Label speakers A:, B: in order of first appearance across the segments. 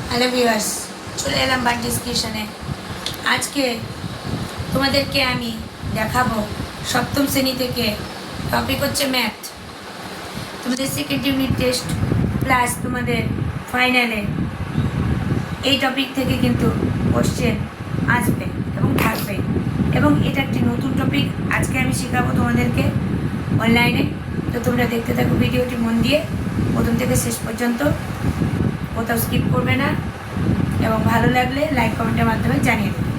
A: Hello viewers, চলে এলাম birth ডিসক্রিপশনে। আজকে তোমাদেরকে আমি দেখাবো সপ্তম শ্রেণী থেকে টপিক হচ্ছে ম্যাথ। তোমাদের সেকেন্ড ইউনিট টেস্ট প্লাস তোমাদের ফাইনালে এই টপিক থেকে কিন্তু কোশ্চেন আসবে এবং থাকবে, এবং এটা একটি নতুন টপিক আজকে আমি শেখাবো তোমাদেরকে অনলাইনে। তো তোমরা দেখতে থাকো ভিডিওটি মন দিয়ে প্রথম থেকে শেষ পর্যন্ত, কোথাও স্কিপ করবে না, এবং ভালো লাগলে লাইক কমেন্টের মাধ্যমে জানিয়ে দেবে।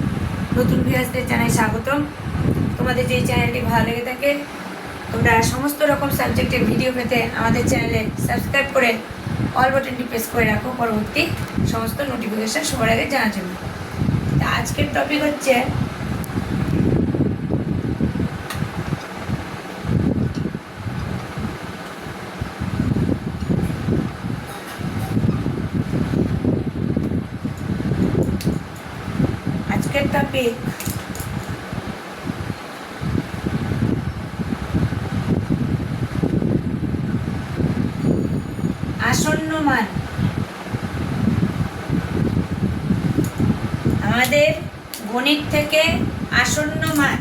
A: নতুন ভিউয়ার্সদের জানাই স্বাগতম। তোমাদের যে চ্যানেলটি ভালো লেগে থাকে তোমরা সমস্ত রকম সাবজেক্টের ভিডিও পেতে আমাদের চ্যানেলে সাবস্ক্রাইব করে অল বাটনটি প্রেস করে রাখো, পরবর্তী সমস্ত নোটিফিকেশান সবার আগে জানার জন্য। তা আজকের টপিক হচ্ছে টপিক আসন্ন মান। আমাদের গণিত থেকে আসন্ন মান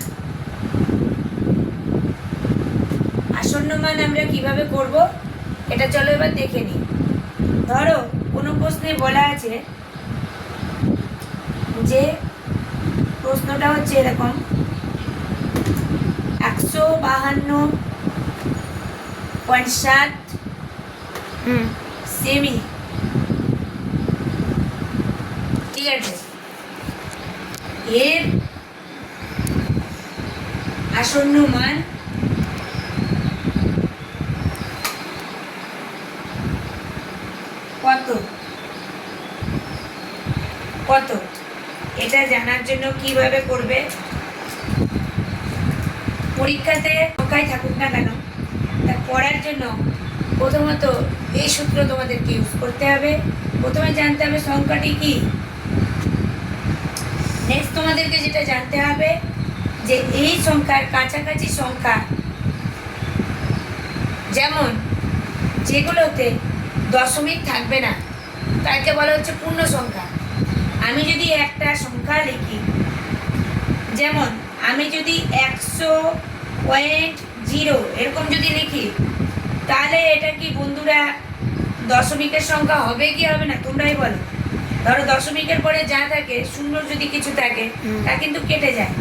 A: আমরা কিভাবে করব এটা চলো এবার দেখে নিই। ধরো কোনো প্রশ্নে বলা আছে যে প্রশ্নটা হচ্ছে এরকম 152.7 সেমি, ঠিক আছে? এর আসন্ন মান কত কত এটা জানার জন্য কিভাবে করবে? পরীক্ষাতে সংখ্যায় থাকুক না কেন, তা পড়ার জন্য প্রথমত এই সূত্র তোমাদেরকে ইউজ করতে হবে। প্রথমে জানতে হবে সংখ্যাটি কি। নেক্সট তোমাদেরকে যেটা জানতে হবে যে এই সংখ্যার কাছাকাছি সংখ্যা, যেমন যেগুলোতে দশমিক থাকবে না তাকে বলা হচ্ছে পূর্ণ সংখ্যা। আমি যদি একটা সংখ্যা লিখি, যেমন আমি যদি 100.0 এরকম যদি লিখি, তাহলে এটা কি বন্ধুরা দশমিকের সংখ্যা হবে কি হবে না? তোমরাই বলো। ধরো দশমিকের পরে যা থাকে, শূন্য যদি কিছু থাকে তা কিন্তু কেটে যায়,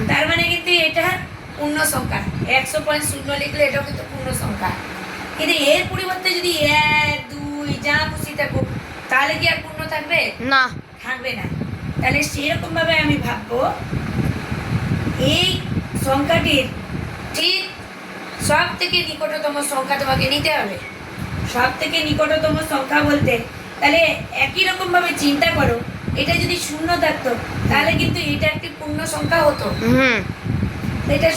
A: তার মানে কিন্তু এটা পূর্ণ সংখ্যা। 100.0 লিখলে এটাও কিন্তু পূর্ণ সংখ্যা। কিন্তু এর পরিবর্তে যদি 1, 2 যা খুশি থাকুক, তাহলে কি আর পূর্ণ থাকবে? না, থাকবে না। তাহলে সেরকম ভাবে আমি ভাববো এই সংখ্যাটির ঠিক সব থেকে নিকটতম সংখ্যা তোমাকে নিতে হবে। সব থেকে নিকটতম সংখ্যা বলতে তাহলে একই রকম ভাবে চিন্তা করো, এটা যদি শূন্য থাকতো তাহলে কিন্তু এটা একটি পূর্ণ সংখ্যা হতো। এটা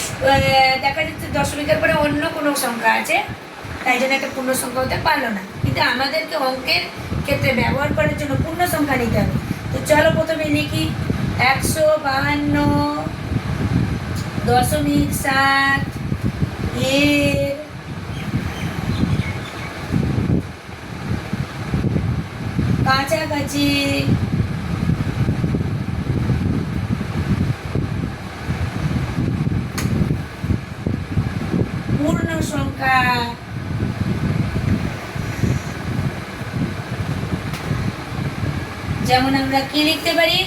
A: দেখা যাচ্ছে দশমিকের পরে অন্য কোনো সংখ্যা আছে, তাই জন্য একটা পূর্ণ সংখ্যা হতে পারলো না। কিন্তু আমাদেরকে অঙ্কের ক্ষেত্রে ব্যবহার করার জন্য পূর্ণ সংখ্যা নিতে হবে। তো চলো প্রথমে লিখি 152.7 এর কাছাকাছি পূর্ণ সংখ্যা যেমন আমরা কি লিখতে পারি?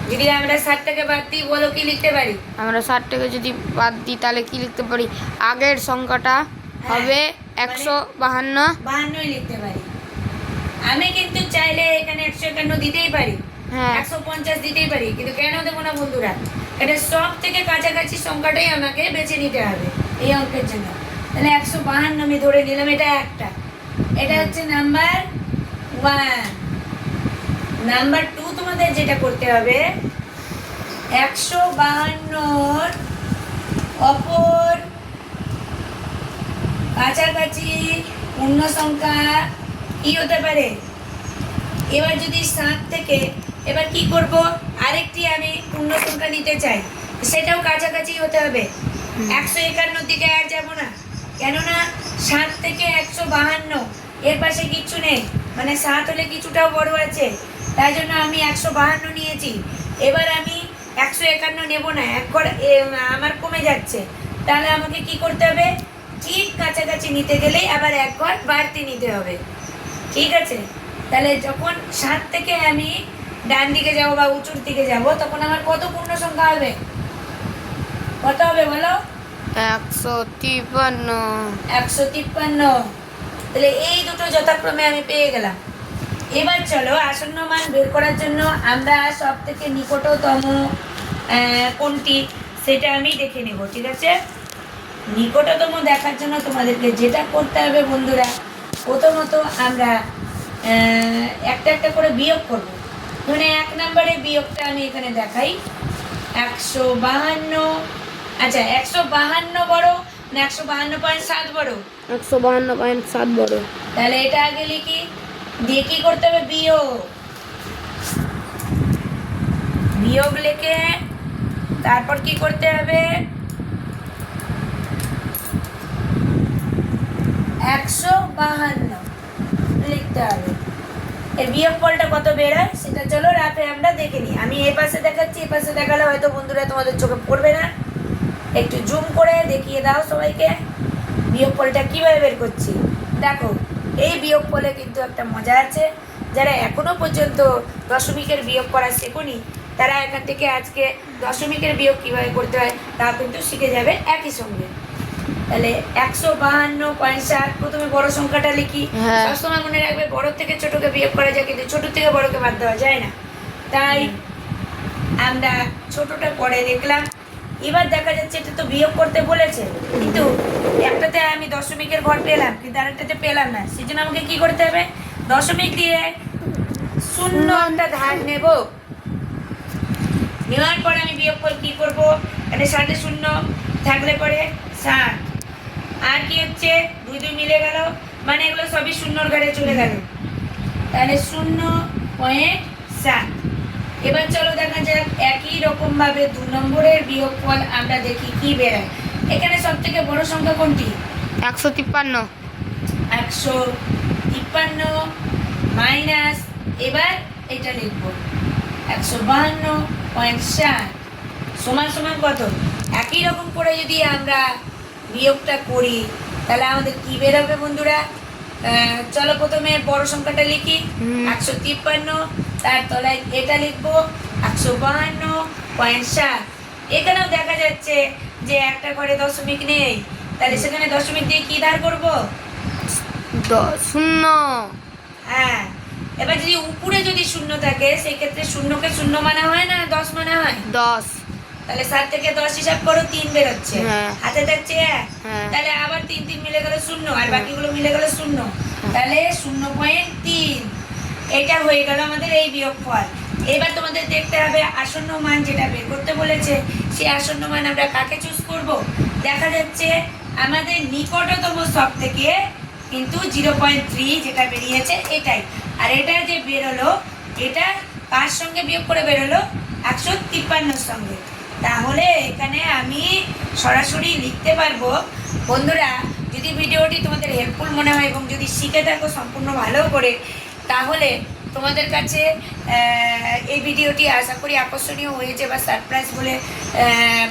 A: যদি আমরা 60টাকে বাদ দিই, বলো কি লিখতে পারি?
B: আমরা 60টাকে যদি বাদ দিই তাহলে কি লিখতে পারি? আগের সংখ্যাটা হবে
A: 152 লিখতে পারি। আমি কিন্তু চাইলে এখানে 151 দিতেই পারি, 150 দিতেই পারি, কিন্তু কেন দেবো না বন্ধুরা? এটা সব থেকে কাছাকাছি সংখ্যাটাই আমাকে বেছে নিতে হবে এই অঙ্কের জন্য। তাহলে 152 আমি ধরে নিলাম, এটা একটা। এটা হচ্ছে নাম্বার 1। নাম্বার 2 তোমাদের যেটা করতে হবে, 152 অপর কাছাকাছি পূর্ণ সংখ্যা কি হতে পারে? এবার যদি 7 থেকে এবার কি করব, আরেকটি আমি পূর্ণ সংখ্যা নিতে চাই, সেটাও কাছাকাছি হতে হবে। 151 দিকে আর যাব না, কেননা 7 থেকে 152 এর পাশে কিচ্ছু নেই, মানে 7 হলে কিছুটাও বড় আছে, তাই জন্য আমি 152 নিয়েছি। এবার আমি 151 নেব না, এক ঘর আমার কমে যাচ্ছে, তাহলে আমাকে কি করতে হবে, ঠিক কাছাকাছি নিতে গেলেই আবার এক ঘর বাড়তি নিতে হবে। ঠিক আছে, তাহলে যখন 7 থেকে আমি ডান দিকে যাব বা উঁচুর দিকে যাব, তখন আমার কত পূর্ণ সংখ্যা হবে, কত হবে বলো?
B: 153।
A: 153। তাহলে এই দুটো যথাক্রমে আমি পেয়ে গেলাম। এবার চলো আসন্ন মান বের করার জন্য আমরা সব থেকে নিকটতম কোনটি সেটা আমি দেখে নেব। ঠিক আছে, নিকটতম দেখার জন্য তোমাদেরকে যেটা করতে হবে বন্ধুরা, প্রথমত আমরা একটা একটা করে বিয়োগ করব। মানে 1 নম্বরে বিয়োগটা আমি এখানে দেখাই। 152, আচ্ছা 152 বড় না 152.7 বড়?
B: 152.7 বড়।
A: তাহলে এটা আগে লিখি, দিয়ে কি করতে হবে, বিয়োগ। বিয়োগ লিখে তারপর কি করতে হবে, 152 লিখতে হবে। এর বিয়োগ ফলটা কত বেরোয় সেটা চলো রাতে আমরা দেখে নিই। আমি এই পাশে দেখাচ্ছি, এই পাশে দেখালে হয়তো বন্ধুরা তোমাদের চোখে পড়বে না, একটু জুম করে দেখিয়ে দাও সবাইকে বিয়োগ ফলটা কীভাবে বের করছি। দেখো এই বিয়োগ ফলে কিন্তু একটা মজা আছে, যারা এখনো পর্যন্ত দশমিকের বিয়োগ করা শেখোনি তারা এখান থেকে আজকে দশমিকের বিয়োগ কীভাবে করতে হয় তা কিন্তু শিখে যাবে একই সঙ্গে। তাহলে 152.7 প্রথমে বড় সংখ্যাটা লিখি।
B: হ্যাঁ।
A: সবসময় মনে রাখবে বড় থেকে ছোটকে বিয়োগ করা যায়, কিন্তু ছোট থেকে বড়কে বাদ দেওয়া যায় না, তাই আমরা ছোটটা পরে দেখলাম। এবার দেখা যাচ্ছে এটা তো বিয়োগ করতে বলেছে, কিন্তু একটাতে আমি দশমিকের ঘর পেলাম কিন্তু আরেকটাতে পেলাম না, সেই জন্য আমাকে কি করতে হবে, দশমিক দিয়ে শূন্য একটা ধার নেব। নেওয়ার পরে আমি বিয়োগ করে কি করব, এটা 60 শূন্য থাকলে পরে 60, আর কি হচ্ছে 2 2 মিলে গেল, মানে এগুলো সবই শূন্যর ঘরে চলে গেল, তাহলে 0.7। এবার চলো দেখা যাক একই রকম ভাবে 2 নম্বরের বিয়োগফল আমরা দেখি কি বেরোয়। এখানে সব থেকে বড় সংখ্যা কোনটি,
B: 153।
A: 153 মাইনাস, এবার এটা লিখবো 152.7 সমান সমান কত। একই রকম করে যদি আমরা বিয়োগটা করি তাহলে আমাদের কি বেরোবে বন্ধুরা, চলো প্রথমে বড় সংখ্যাটা লিখি 153, তার তলায় এটা লিখবো 152.7। এখানেও দেখা যাচ্ছে যে একটা ঘরে দশমিক নেই, তাহলে সেখানে দশমিক দিয়ে কি ধার করবো,
B: 0।
A: হ্যাঁ। এবার যদি উপরে যদি শূন্য থাকে সেই ক্ষেত্রে শূন্যকে শূন্য মানা হয় না 10 মানা হয়,
B: 10।
A: তাহলে 7 থেকে 10 হিসাব করো, 3 বেরোচ্ছে,
B: হ্যাঁ।
A: হাতে থাকছে 1,
B: হ্যাঁ।
A: তাহলে আবার 3 3 মিলে গেল 0, আর বাকিগুলো মিলে গেল 0, তাহলে 0.3। এটা হয়ে গেল আমাদের এই বিয়োগফল। এবার তোমাদের দেখতে হবে আসন্ন মান যেটা বের করতে বলেছে, সেই আসন্ন মান আমরা কাকে চুজ করব। দেখা যাচ্ছে আমাদের নিকটতম সব থেকে কিন্তু 0.3 যেটা বেরিয়েছে এটাই, আর এটা যে বেরোলো এটা কার সঙ্গে বিয়োগ করে বেরোলো, 153 সঙ্গে। তাহলে এখানে আমি সরাসরি লিখতে পারবো। বন্ধুরা যদি ভিডিওটি তোমাদের হেল্পফুল মনে হয় এবং যদি শিখে থাকো সম্পূর্ণ ভালো করে, তাহলে তোমাদের কাছে এই ভিডিওটি আশা করি আকর্ষণীয় হয়েছে বা সারপ্রাইজ বলে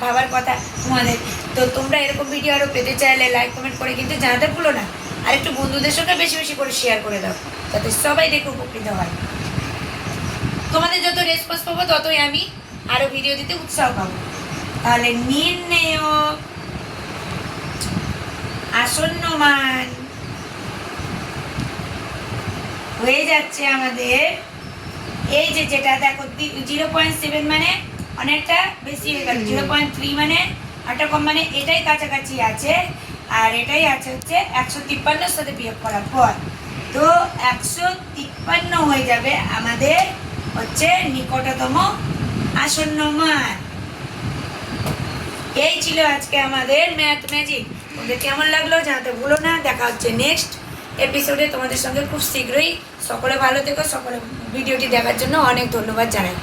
A: ভাবার কথা তোমাদের। তো তোমরা এরকম ভিডিও আরও পেতে চাইলে লাইক কমেন্ট করে কিন্তু জানাতে ভুলো না, আর একটু বন্ধুদের সঙ্গে বেশি বেশি করে শেয়ার করে দাও যাতে সবাই দেখে উপকৃত হয়। তোমাদের যত রেসপন্স পাবো ততই আমি আরও ভিডিও দিতে উৎসাহ পাবো। তাহলে নির্ণেয় আসন্ন মান হয়ে যাচ্ছে আমাদের এই যে যেটা দেখো 0.7 মানে অনেকটা বেশি হয়ে গেল, 0.3 মানে একটা কম, মানে এটাই কাছাকাছি আছে, আর এটাই আছে হচ্ছে 153 সাথে বিয়োগ করার পর, তো 153 হয়ে যাবে আমাদের হচ্ছে নিকটতম আসন্ন মান। এই ছিল আজকে আমাদের ম্যাথ ম্যাজিক। তোমাদের কেমন লাগলো জানাতে ভুলো না। দেখা হচ্ছে নেক্সট এপিসোডে তোমাদের সঙ্গে খুব শীঘ্রই। সকলে ভালো থেকো, সকলে ভিডিওটি দেখার জন্য অনেক ধন্যবাদ জানাই।